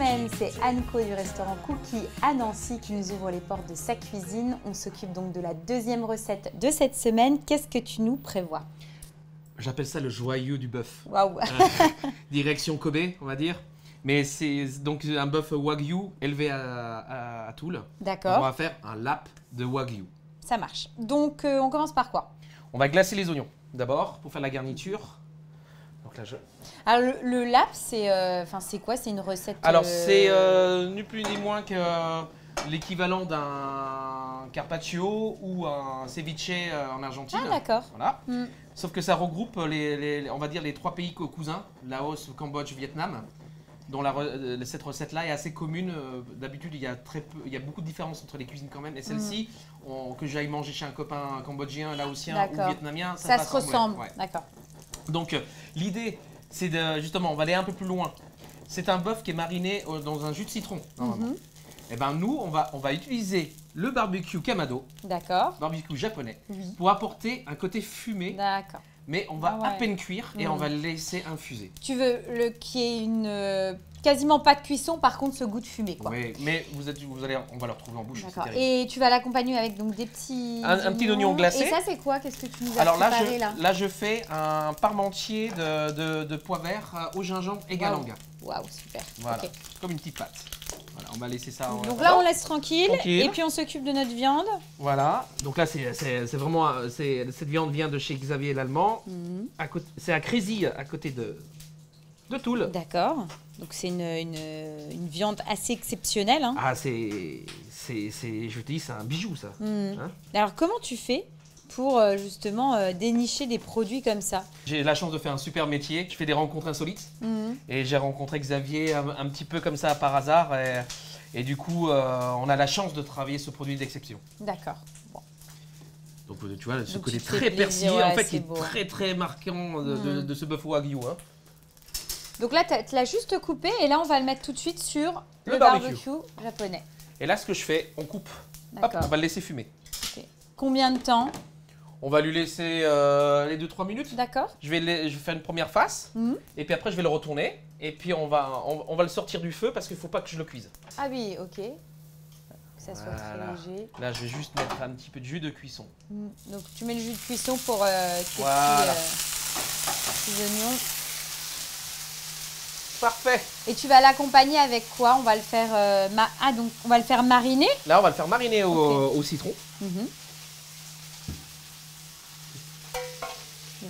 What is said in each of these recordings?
semaine, c'est Anne-Co du restaurant Cookie à Nancy qui nous ouvre les portes de sa cuisine. On s'occupe donc de la deuxième recette de cette semaine. Qu'est-ce que tu nous prévois? J'appelle ça le joyau du bœuf. Waouh. Direction Kobe, on va dire. Mais c'est donc un bœuf Wagyu élevé à Toul. D'accord. On va faire un lap de Wagyu. Ça marche. Donc, on commence par quoi? On va glacer les oignons d'abord pour faire la garniture. Donc là, Alors, le lap, c'est quoi? C'est une recette. Alors, c'est ni plus ni moins que l'équivalent d'un carpaccio ou un ceviche en Argentine. Ah, d'accord. Voilà. Sauf que ça regroupe on va dire les trois pays cousins, Laos, Cambodge, Vietnam. Dont cette recette-là est assez commune. D'habitude, il y a beaucoup de différences entre les cuisines quand même. Et celle-ci, que j'aille manger chez un copain cambodgien, laotien ou vietnamien, ça se ressemble. Ouais. D'accord. Donc, l'idée, c'est justement, on va aller un peu plus loin. C'est un bœuf qui est mariné dans un jus de citron, normalement. Et ben nous, on va utiliser le barbecue Kamado, barbecue japonais, pour apporter un côté fumé. D'accord. Mais on va à peine cuire et on va le laisser infuser. Tu veux qu'il y ait quasiment pas de cuisson, par contre ce goût de fumée, quoi. Oui, mais on va le retrouver en bouche. D'accord. Et tu vas l'accompagner avec donc des petits un petit oignon glacé. Et ça c'est quoi? Qu'est-ce que tu nous as préparé là? Là je fais un parmentier de pois verts au gingembre et galanga. Waouh, super. Voilà, comme une petite pâte. Voilà, on va laisser ça. Donc là on laisse tranquille. Et puis on s'occupe de notre viande. Voilà. Donc là c'est vraiment cette viande vient de chez Xavier l'Allemand. C'est à Crézy à côté de Toul. D'accord. Donc c'est une viande assez exceptionnelle. Hein. Ah je te dis c'est un bijou ça. Hein. Alors comment tu fais pour justement dénicher des produits comme ça? J'ai la chance de faire un super métier. Je fais des rencontres insolites. Et j'ai rencontré Xavier un petit peu comme ça par hasard. Et du coup, on a la chance de travailler ce produit d'exception. D'accord. Bon. Donc tu vois, ce côté très persillé, en fait, qui est très très marquant de ce bœuf Wagyu. Hein. Donc là, tu l'as juste coupé et là, on va le mettre tout de suite sur le barbecue japonais. Et là, ce que je fais, on coupe. Hop, on va le laisser fumer. Okay. Combien de temps? On va lui laisser les 2-3 minutes. D'accord. Je vais faire une première face et puis après je vais le retourner et puis on va le sortir du feu parce qu'il ne faut pas que je le cuise. Ah oui, ok. Que ça soit très léger. Là, je vais juste mettre un petit peu de jus de cuisson. Donc tu mets le jus de cuisson pour tes petits oignons. Parfait. Et tu vas l'accompagner avec quoi? On va le faire donc on va le faire mariner. Là, on va le faire mariner au citron.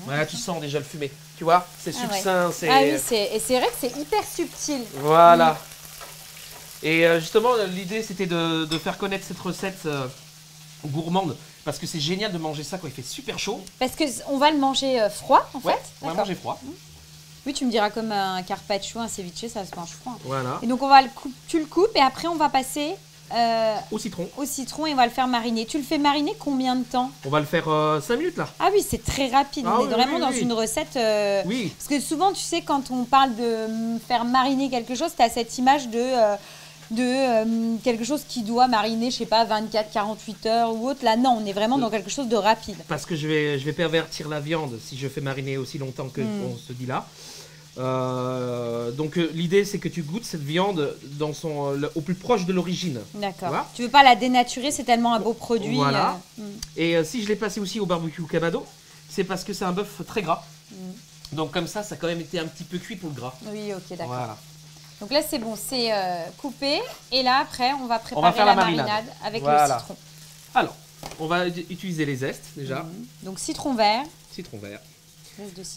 Voilà, tu sens déjà le fumé. Tu vois, c'est succinct. Ah oui, c'est vrai que c'est hyper subtil. Voilà. Et justement, l'idée, c'était de faire connaître cette recette gourmande. Parce que c'est génial de manger ça quand il fait super chaud. Parce qu'on va le manger froid, en fait. On va manger froid. Oui, tu me diras comme un carpaccio, un ceviche, ça se mange froid. Voilà. Et donc, tu le coupes et après, on va passer... au citron. Au citron et on va le faire mariner. Tu le fais mariner combien de temps? On va le faire 5 minutes là. Ah oui, c'est très rapide. On est vraiment dans une recette. Oui. Parce que souvent, tu sais, quand on parle de faire mariner quelque chose, tu as cette image de quelque chose qui doit mariner, je sais pas, 24, 48 heures ou autre. Là, non, on est vraiment dans quelque chose de rapide. Parce que je vais pervertir la viande si je fais mariner aussi longtemps que on se dit là. Donc l'idée c'est que tu goûtes cette viande au plus proche de l'origine. D'accord. Tu veux pas la dénaturer, c'est tellement un beau produit. Voilà. Et si je l'ai passé aussi au barbecue Kamado, c'est parce que c'est un bœuf très gras. Donc comme ça a quand même été un petit peu cuit pour le gras. Oui, ok, d'accord. Voilà. Donc là c'est bon, c'est coupé. Et là après on va préparer faire la marinade avec le citron. Alors, on va utiliser les zestes déjà. Donc citron vert. Citron vert.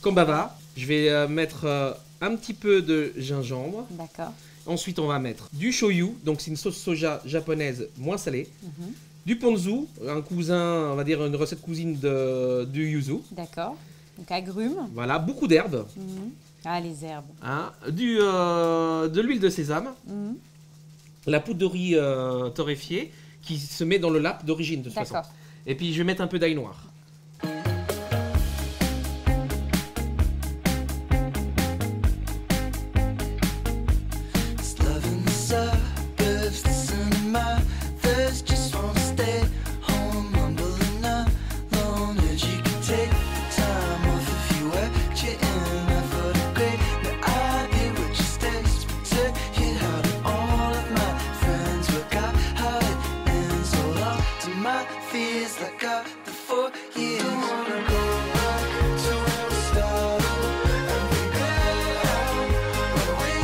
Kombava, je vais mettre un petit peu de gingembre. D'accord. Ensuite, on va mettre du shoyu, donc c'est une sauce soja japonaise moins salée. Du ponzu, un cousin, on va dire une recette cousine du yuzu. D'accord. Donc agrumes. Voilà, beaucoup d'herbes. Ah, les herbes. Hein, de l'huile de sésame. La poudre de riz torréfiée qui se met dans le lap d'origine de toute façon. Et puis je vais mettre un peu d'ail noir. feels like after 4 years. Wanna go back to where we started and figure where we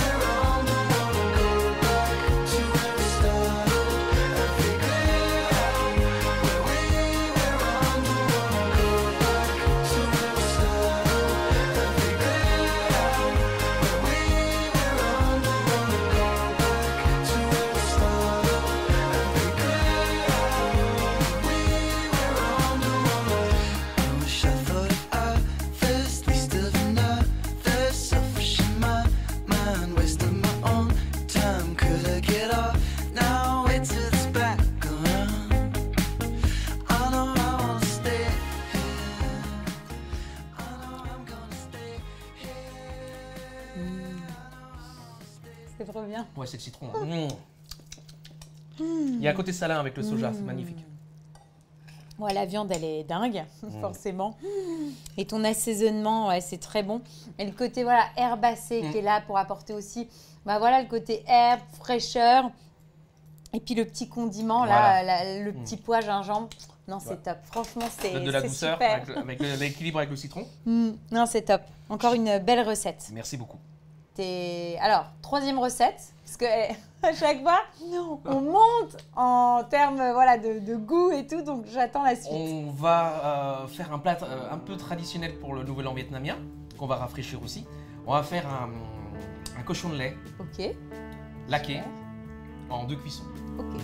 were wrong. Wanna go back to where we started and figure where we were wrong. Wanna go back to where we started and figure where we were wrong. Wanna go back to where we started and figure we were wrong. I wish I thought at first we still another selfish in my mind, wasting my own time. Could I get off now? Wait till it's back around. I know I wanna stay here. I know I'm gonna stay here. C'est trop bien. Ouais, c'est le citron. Il y a un côté salin avec le soja, c'est magnifique. Ouais, la viande, elle est dingue, forcément. Et ton assaisonnement, ouais, c'est très bon. Et le côté voilà, herbacé qui est là pour apporter aussi bah, voilà, le côté herbe, fraîcheur. Et puis le petit condiment, là, le petit pois gingembre. Non, c'est top. Franchement, c'est De la douceur super. avec l'équilibre avec le citron. Non, c'est top. Encore une belle recette. Merci beaucoup. Alors, troisième recette, parce que à chaque fois, on monte en termes voilà, de goût et tout, donc j'attends la suite. On va faire un plat un peu traditionnel pour le Nouvel An vietnamien, qu'on va rafraîchir aussi. On va faire un cochon de lait Ok, laqué en 2 cuissons. ok.